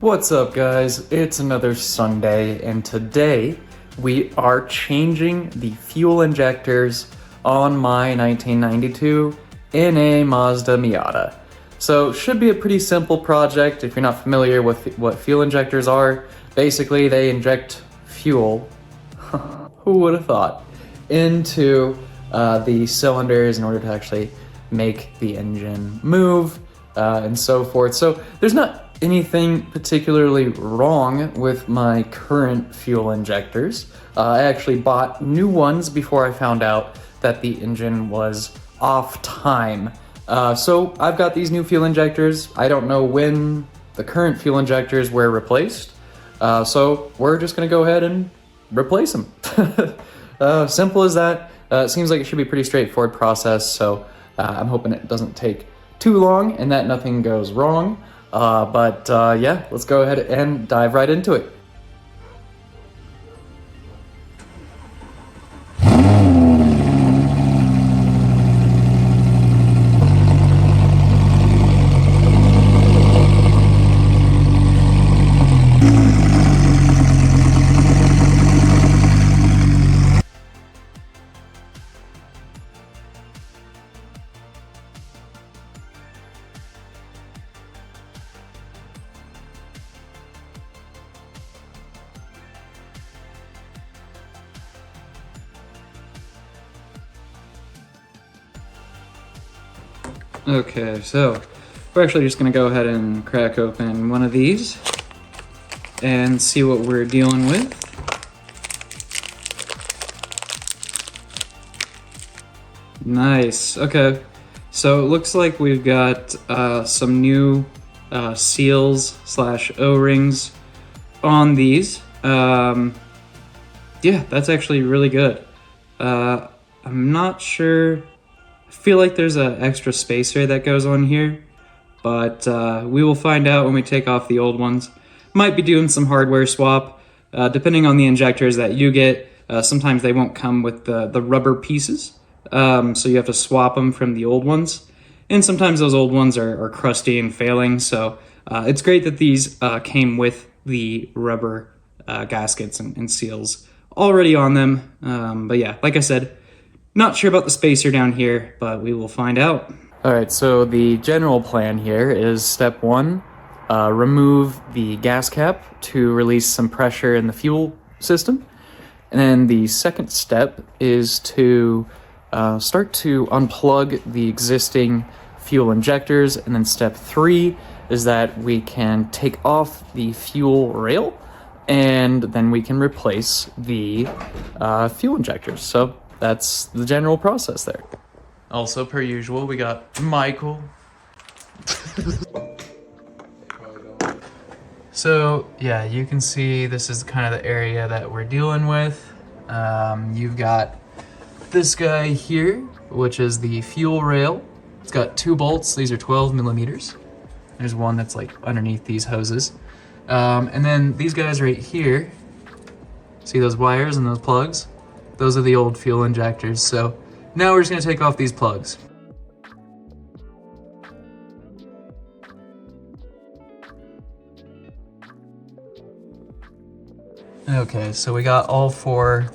What's up, guys? It's another Sunday, and today we are changing the fuel injectors on my 1992 NA Mazda Miata. So should be a pretty simple project. If you're not familiar with what fuel injectors are, basically they inject fuel, who would have thought, into the cylinders in order to actually make the engine move and so forth. So there's not anything particularly wrong with my current fuel injectors. I actually bought new ones before I found out that the engine was off time. So I've got these new fuel injectors. I don't know when the current fuel injectors were replaced. So we're just gonna go ahead and replace them. Simple as that. It seems like it should be a pretty straightforward process, so I'm hoping it doesn't take too long and that nothing goes wrong. Yeah, let's go ahead and dive right into it. Okay, so we're actually just gonna go ahead and crack open one of these and see what we're dealing with. Nice, okay. So it looks like we've got some new seals / O-rings on these. Yeah, that's actually really good. I'm not sure. I feel like there's an extra spacer that goes on here, but we will find out when we take off the old ones. Might be doing some hardware swap, depending on the injectors that you get. Sometimes they won't come with the rubber pieces, so you have to swap them from the old ones. And sometimes those old ones are crusty and failing, so it's great that these came with the rubber gaskets and seals already on them. But yeah, like I said, not sure about the spacer down here, but we will find out. All right, so the general plan here is step one, remove the gas cap to release some pressure in the fuel system. And then the second step is to start to unplug the existing fuel injectors. And then step three is that we can take off the fuel rail and then we can replace the fuel injectors. So that's the general process there. Also, per usual, we got Michael. So, yeah, you can see this is kind of the area that we're dealing with. You've got this guy here, which is the fuel rail. It's got 2 bolts. These are 12 millimeters. There's one that's like underneath these hoses. And then these guys right here, see those wires and those plugs? Those are the old fuel injectors. So now we're just gonna take off these plugs. Okay, so we got all 4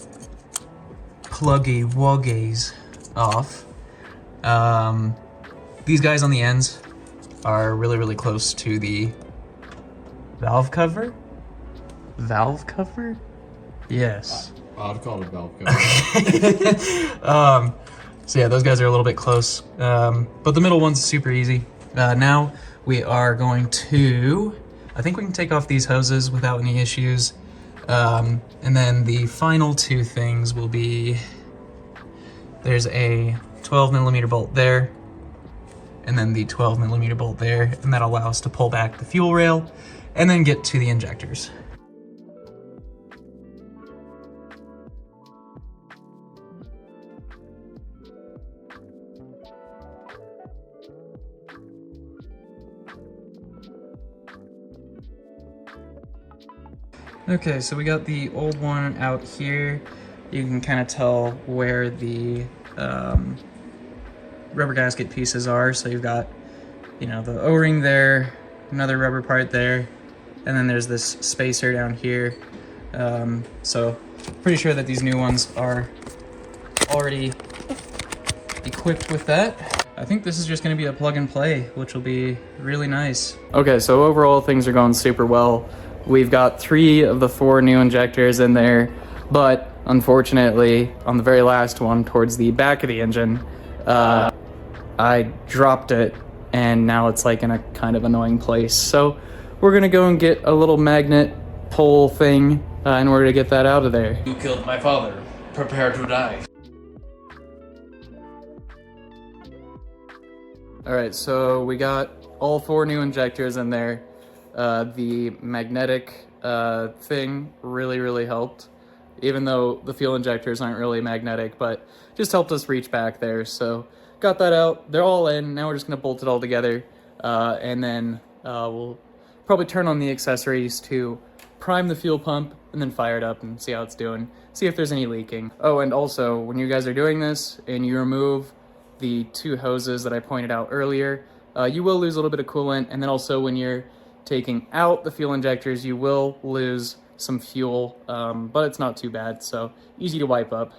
pluggy wuggies off. These guys on the ends are really close to the valve cover. Valve cover? Yes. I'd call it valve cover. So yeah, those guys are a little bit close, but the middle one's super easy. Now we are going to, I think we can take off these hoses without any issues. And then the final 2 things will be, there's a 12 millimeter bolt there, and then the 12 millimeter bolt there, and that'll allow us to pull back the fuel rail and then get to the injectors. Okay, so we got the old one out here. You can kind of tell where the rubber gasket pieces are. So you've got, you know, the O-ring there, another rubber part there, and then there's this spacer down here. So pretty sure that these new ones are already equipped with that. I think this is just going to be a plug and play, which will be really nice. Okay, so overall things are going super well. We've got 3 of the 4 new injectors in there, but unfortunately on the very last one towards the back of the engine, I dropped it and now it's like in a kind of annoying place. So we're gonna go and get a little magnet pole thing in order to get that out of there. You killed my father. Prepare to die. All right, so we got all 4 new injectors in there. The magnetic thing really helped, even though the fuel injectors aren't really magnetic, but just helped us reach back there. So got that out. They're all in. Now we're just gonna bolt it all together, and then we'll probably turn on the accessories to prime the fuel pump and then fire it up and see how it's doing, see if there's any leaking. Oh, and also when you guys are doing this and you remove the 2 hoses that I pointed out earlier, you will lose a little bit of coolant, and then also when you're taking out the fuel injectors, you will lose some fuel, but it's not too bad, so easy to wipe up.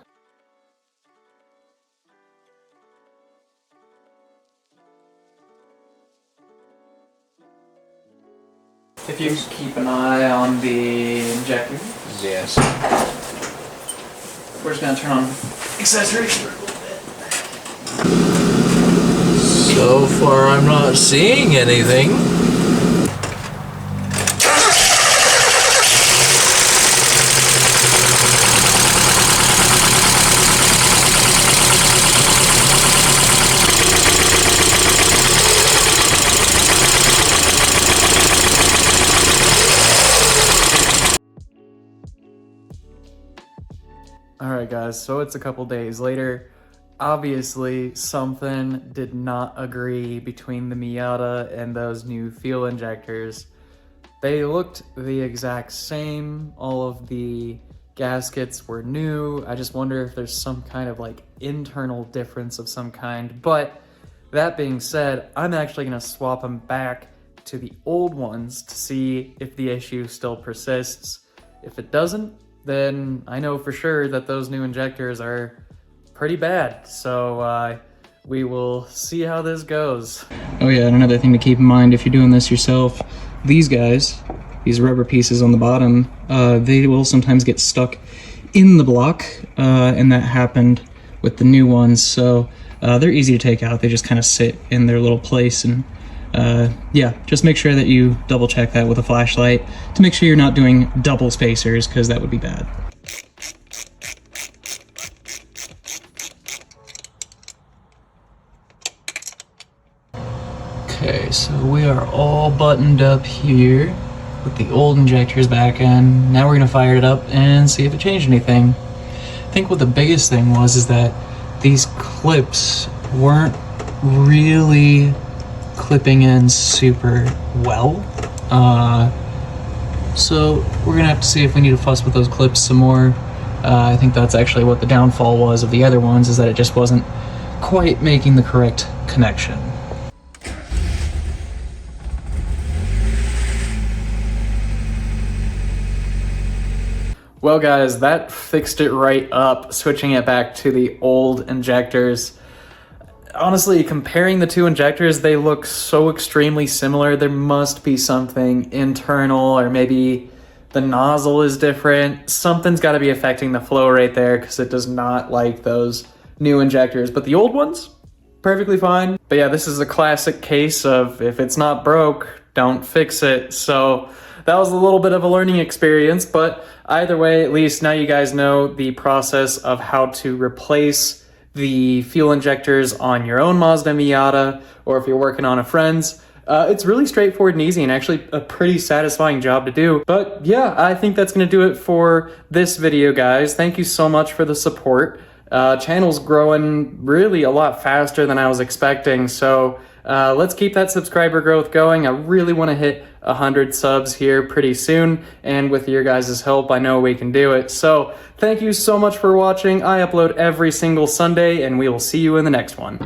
If you keep an eye on the injector. Yes. We're just gonna turn on accessories for a little bit. So far, I'm not seeing anything. Alright guys, so it's a couple days later. Obviously, something did not agree between the Miata and those new fuel injectors. They looked the exact same, all of the gaskets were new. I just wonder if there's some kind of like internal difference of some kind. But that being said, I'm actually gonna swap them back to the old ones to see if the issue still persists. If it doesn't, then I know for sure that those new injectors are pretty bad. So we will see how this goes. Oh yeah, and another thing to keep in mind if you're doing this yourself, these guys, these rubber pieces on the bottom, they will sometimes get stuck in the block, and that happened with the new ones. So they're easy to take out. They just kind of sit in their little place, and yeah, just make sure that you double check that with a flashlight to make sure you're not doing double spacers, because that would be bad. Okay, so we are all buttoned up here with the old injectors back in. Now we're gonna fire it up and see if it changed anything. I think what the biggest thing was is that these clips weren't really clipping in super well. So we're gonna have to see if we need to fuss with those clips some more. I think that's actually what the downfall was of the other ones, is that it just wasn't quite making the correct connection. Well guys, that fixed it right up, switching it back to the old injectors. Honestly, comparing the 2 injectors, they look so extremely similar. There must be something internal, or maybe the nozzle is different. Something's got to be affecting the flow right there, because it does not like those new injectors. But the old ones, perfectly fine. But yeah, this is a classic case of if it's not broke, don't fix it. So that was a little bit of a learning experience, but either way, at least now you guys know the process of how to replace the fuel injectors on your own Mazda Miata, or if you're working on a friend's. It's really straightforward and easy, and actually a pretty satisfying job to do. But yeah, I think that's gonna do it for this video, guys. Thank you so much for the support. Channel's growing really a lot faster than I was expecting, so let's keep that subscriber growth going. I really want to hit 100 subs here pretty soon, and with your guys' help, I know we can do it. So thank you so much for watching. I upload every single Sunday, and we will see you in the next one.